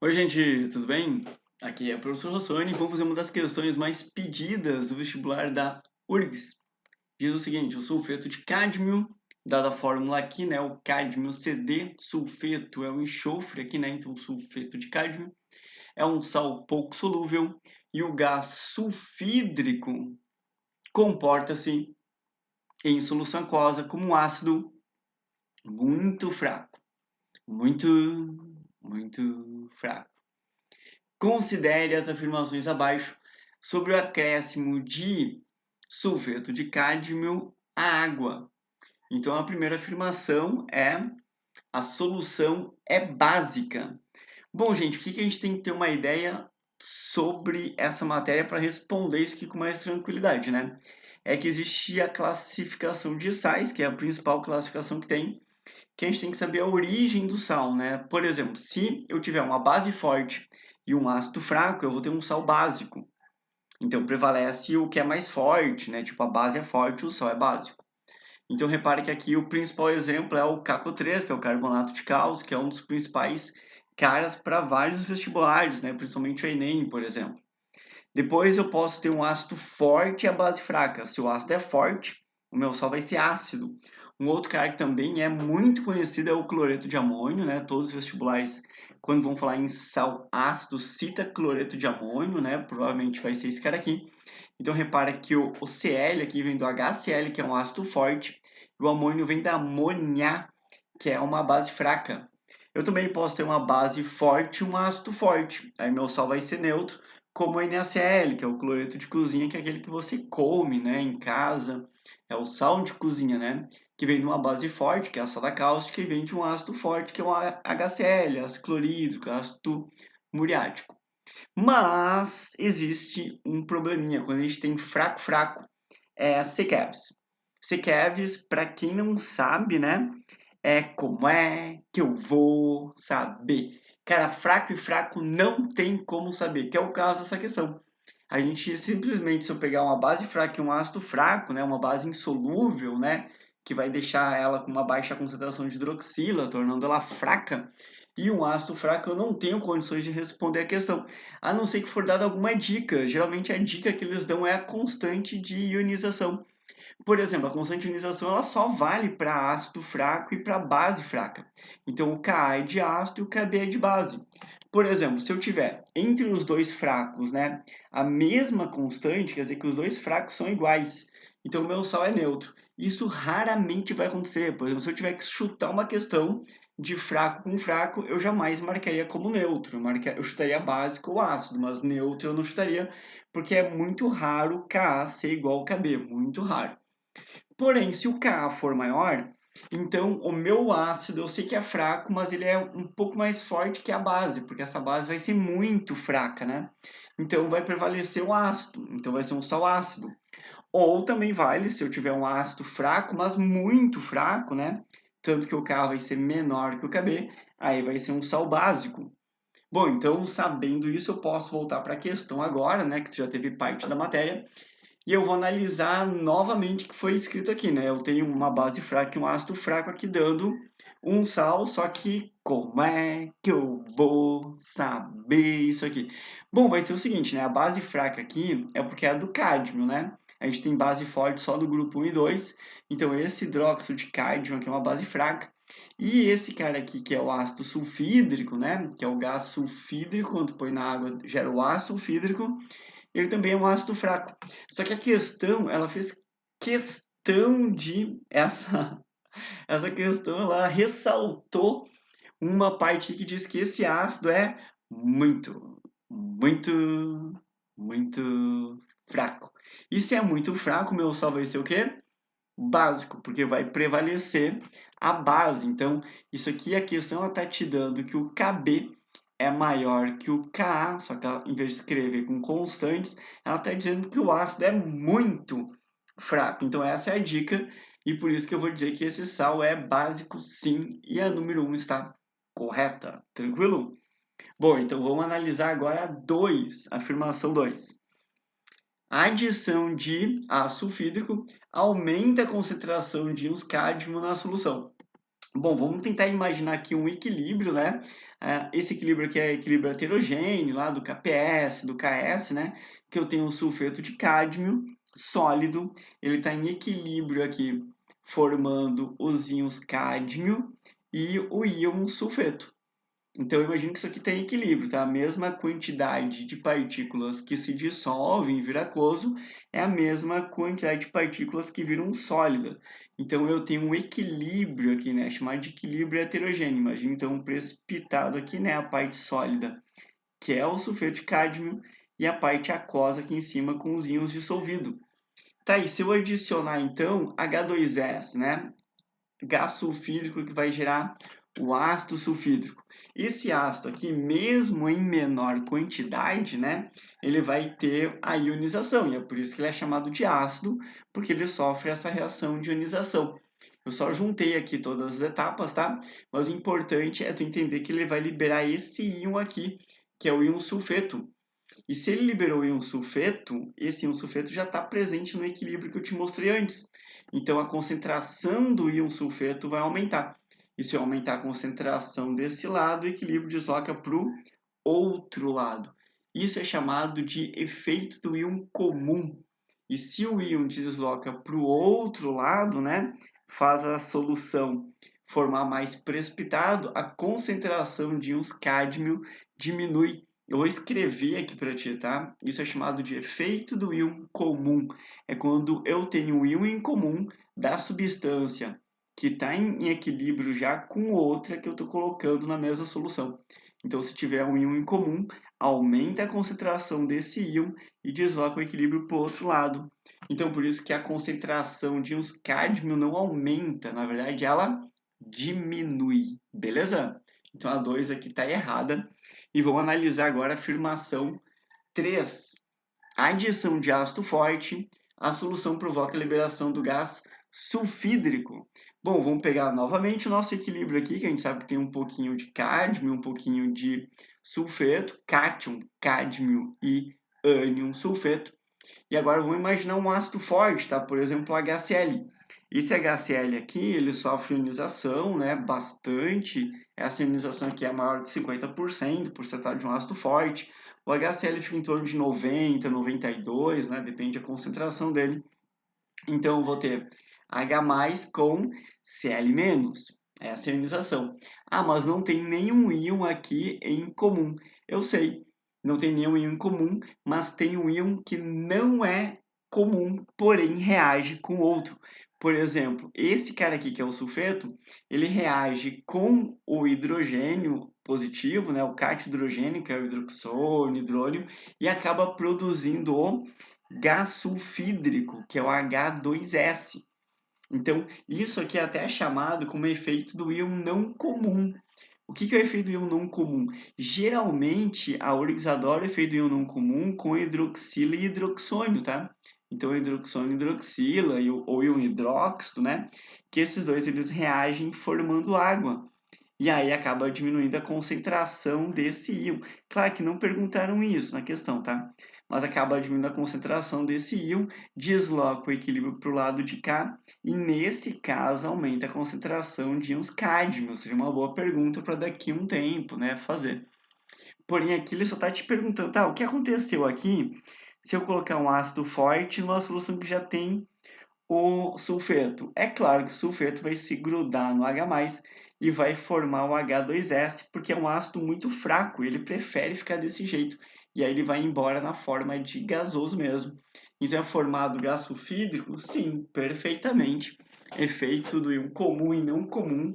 Oi, gente, tudo bem? Aqui é o professor Rossoni e vamos fazer uma das questões mais pedidas do vestibular da URGS. Diz o seguinte: o sulfeto de cádmio, dada a fórmula aqui, né, o cádmio CD, sulfeto é o enxofre aqui, né, então sulfeto de cádmio é um sal pouco solúvel e o gás sulfídrico comporta-se em solução aquosa como um ácido muito fraco, muito, muito fraco. Considere as afirmações abaixo sobre o acréscimo de sulfeto de cádmio à água. Então, a primeira afirmação é: a solução é básica. Bom, gente, o que a gente tem que ter uma ideia sobre essa matéria para responder isso aqui com mais tranquilidade, né? É que existe a classificação de sais, que é a principal classificação que a gente tem que saber a origem do sal, né? Por exemplo, se eu tiver uma base forte e um ácido fraco, eu vou ter um sal básico. Então prevalece o que é mais forte, né? Tipo, a base é forte, o sal é básico. Então repare que aqui o principal exemplo é o CaCO3, que é o carbonato de cálcio, que é um dos principais caras para vários vestibulares, né? Principalmente o Enem, por exemplo. Depois eu posso ter um ácido forte e a base fraca. Se o ácido é forte, o meu sal vai ser ácido. Um outro cara que também é muito conhecido é o cloreto de amônio, né? Todos os vestibulares, quando vão falar em sal ácido, cita cloreto de amônio, né? Provavelmente vai ser esse cara aqui. Então repara que o Cl aqui vem do HCl, que é um ácido forte, e o amônio vem da amônia, que é uma base fraca. Eu também posso ter uma base forte e um ácido forte. Aí meu sal vai ser neutro, como o NaCl, que é o cloreto de cozinha, que é aquele que você come, né, em casa. É o sal de cozinha, né? Que vem de uma base forte, que é a soda cáustica, e vem de um ácido forte, que é o HCl, ácido clorídrico, ácido muriático. Mas existe um probleminha quando a gente tem fraco, é CKEVs. CKEVs, para quem não sabe, né, é como é que eu vou saber? Cara, fraco e fraco não tem como saber, que é o caso dessa questão. A gente simplesmente, se eu pegar uma base fraca e um ácido fraco, né, uma base insolúvel, né, que vai deixar ela com uma baixa concentração de hidroxila, tornando ela fraca, e um ácido fraco, eu não tenho condições de responder a questão, a não ser que for dada alguma dica. Geralmente a dica que eles dão é a constante de ionização. Por exemplo, a constante de ionização ela só vale para ácido fraco e para base fraca. Então, o Ka é de ácido e o Kb é de base. Por exemplo, se eu tiver entre os dois fracos, né, a mesma constante, quer dizer que os dois fracos são iguais. Então, o meu sal é neutro. Isso raramente vai acontecer. Por exemplo, se eu tiver que chutar uma questão de fraco com fraco, eu jamais marcaria como neutro. Eu chutaria básico ou ácido, mas neutro eu não chutaria, porque é muito raro Ka ser igual ao Kb, muito raro. Porém, se o Ka for maior, então o meu ácido eu sei que é fraco, mas ele é um pouco mais forte que a base, porque essa base vai ser muito fraca, né? Então vai prevalecer o ácido, então vai ser um sal ácido. Ou também vale se eu tiver um ácido fraco, mas muito fraco, né? Tanto que o Ka vai ser menor que o Kb, aí vai ser um sal básico. Bom, então sabendo isso, eu posso voltar para a questão agora, né? Que já teve parte da matéria. E eu vou analisar novamente o que foi escrito aqui, né? Eu tenho uma base fraca e um ácido fraco aqui dando um sal, só que como é que eu vou saber isso aqui? Bom, vai ser o seguinte, né? A base fraca aqui é porque é a do cádmio, né? A gente tem base forte só no grupo 1 e 2, então esse hidróxido de cádmio aqui é uma base fraca. E esse cara aqui, que é o ácido sulfídrico, né? Que é o gás sulfídrico, quando põe na água gera o ácido sulfídrico, ele também é um ácido fraco. Só que a questão, ela fez questão de essa questão, ela ressaltou uma parte que diz que esse ácido é muito, muito fraco. E se é muito fraco, meu sal vai ser o quê? Básico, porque vai prevalecer a base. Então, isso aqui, a questão ela está te dando que o Kb é maior que o Ka, só que ela, em vez de escrever com constantes, ela está dizendo que o ácido é muito fraco. Então, essa é a dica, e por isso que eu vou dizer que esse sal é básico sim, e a número 1 está correta. Tranquilo? Bom, então vamos analisar agora a 2, afirmação 2. A adição de ácido sulfídrico aumenta a concentração de íons cádmio na solução. Bom, vamos tentar imaginar aqui um equilíbrio, né? Esse equilíbrio aqui é equilíbrio heterogêneo, lá do KPS, do KS, né? Que eu tenho um sulfeto de cádmio sólido, ele está em equilíbrio aqui, formando os íons cádmio e o íon sulfeto. Então, eu imagino que isso aqui tem equilíbrio, tá? A mesma quantidade de partículas que se dissolvem e vira aquoso é a mesma quantidade de partículas que viram sólida. Então, eu tenho um equilíbrio aqui, né? Chamado de equilíbrio heterogêneo. Imagina, então, um precipitado aqui, né? A parte sólida, que é o sulfeto de cádmio, e a parte aquosa aqui em cima com os íons dissolvidos. Tá, e se eu adicionar, então, H2S, né? Gás sulfídrico que vai gerar o ácido sulfídrico. Esse ácido aqui, mesmo em menor quantidade, né, ele vai ter a ionização, e é por isso que ele é chamado de ácido, porque ele sofre essa reação de ionização. Eu só juntei aqui todas as etapas, tá? Mas o importante é tu entender que ele vai liberar esse íon aqui, que é o íon sulfeto. E se ele liberou o íon sulfeto, esse íon sulfeto já está presente no equilíbrio que eu te mostrei antes. Então, a concentração do íon sulfeto vai aumentar. E se eu aumentar a concentração desse lado, o equilíbrio desloca para o outro lado. Isso é chamado de efeito do íon comum. E se o íon desloca para o outro lado, né, faz a solução formar mais precipitado, a concentração de íons cádmio diminui. Eu vou escrever aqui para ti, tá? Isso é chamado de efeito do íon comum. É quando eu tenho um íon em comum da substância que está em equilíbrio já com outra que eu estou colocando na mesma solução. Então, se tiver um íon em comum, aumenta a concentração desse íon e desloca o equilíbrio para o outro lado. Então, por isso que a concentração de íons cádmio não aumenta, na verdade, ela diminui, beleza? Então, a 2 aqui está errada. E vamos analisar agora a afirmação 3. A adição de ácido forte, a solução provoca a liberação do gás sulfídrico. Bom, vamos pegar novamente o nosso equilíbrio aqui, que a gente sabe que tem um pouquinho de cádmio, um pouquinho de sulfeto, cátion, cádmio e ânion sulfeto. E agora vamos imaginar um ácido forte, tá? Por exemplo, o HCl. Esse HCl aqui, ele sofre ionização, né? Bastante. Essa ionização aqui é maior de 50%, por se tratar de um ácido forte. O HCl fica em torno de 90, 92, né? Depende da concentração dele. Então, eu vou ter H+ com Cl-. Essa é a ionização. Ah, mas não tem nenhum íon aqui em comum. Eu sei, não tem nenhum íon em comum, mas tem um íon que não é comum, porém reage com outro. Por exemplo, esse cara aqui, que é o sulfeto, ele reage com o hidrogênio positivo, né, o cátion hidrogênio, que é o hidroxônio, hidrônio, e acaba produzindo o gás sulfídrico, que é o H2S. Então, isso aqui é até chamado como efeito do íon não comum. O que é o efeito do íon não comum? Geralmente, a URGS adora o efeito do íon não comum com hidroxila e hidroxônio, tá? Então, hidroxônio e hidroxila, ou íon hidróxido, né? Que esses dois eles reagem formando água. E aí acaba diminuindo a concentração desse íon. Claro que não perguntaram isso na questão, tá? Mas acaba diminuindo a concentração desse íon, desloca o equilíbrio para o lado de cá, e nesse caso aumenta a concentração de íons cádmio. Ou seja, uma boa pergunta para daqui a um tempo, né, fazer. Porém, aqui ele só está te perguntando, tá, o que aconteceu aqui se eu colocar um ácido forte numa solução que já tem o sulfeto? É claro que o sulfeto vai se grudar no H+, e vai formar o H2S, porque é um ácido muito fraco, ele prefere ficar desse jeito. E aí ele vai embora na forma de gasoso mesmo. Então é formado gás sulfídrico? Sim, perfeitamente. Efeito do íon comum e não comum.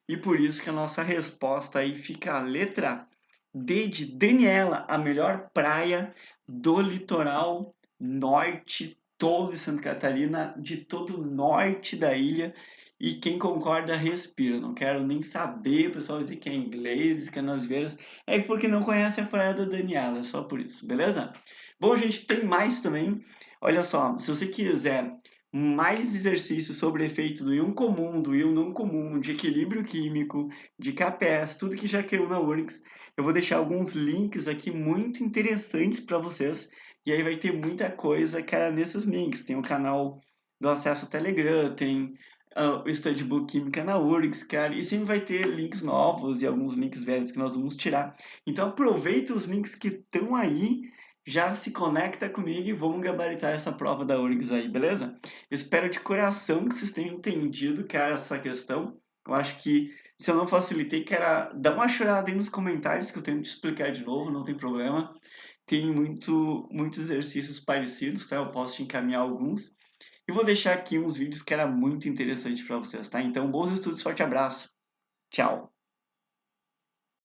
E por isso que a nossa resposta aí fica a letra D de Daniela, a melhor praia do litoral norte todo de Santa Catarina, de todo o norte da ilha. E quem concorda, respira. Não quero nem saber, o pessoal dizer que é inglês, que é nas veias. É porque não conhece a praia da Daniela, é só por isso, beleza? Bom, gente, tem mais também. Olha só, se você quiser mais exercícios sobre efeito do íon comum, do íon não comum, de equilíbrio químico, de KPS, tudo que já caiu na URGS, eu vou deixar alguns links aqui muito interessantes para vocês. E aí vai ter muita coisa, cara, nesses links. Tem o canal do acesso ao Telegram, tem o Studbook Química na URGS, cara, e sempre vai ter links novos e alguns links velhos que nós vamos tirar. Então aproveita os links que estão aí, já se conecta comigo e vamos gabaritar essa prova da URGS aí, beleza? Eu espero de coração que vocês tenham entendido, cara, essa questão. Eu acho que se eu não facilitei, cara, dá uma chorada aí nos comentários que eu tento te explicar de novo, não tem problema. Tem muitos exercícios parecidos, tá? Eu posso te encaminhar alguns. E vou deixar aqui uns vídeos que era muito interessante para vocês, tá? Então, bons estudos, forte abraço. Tchau.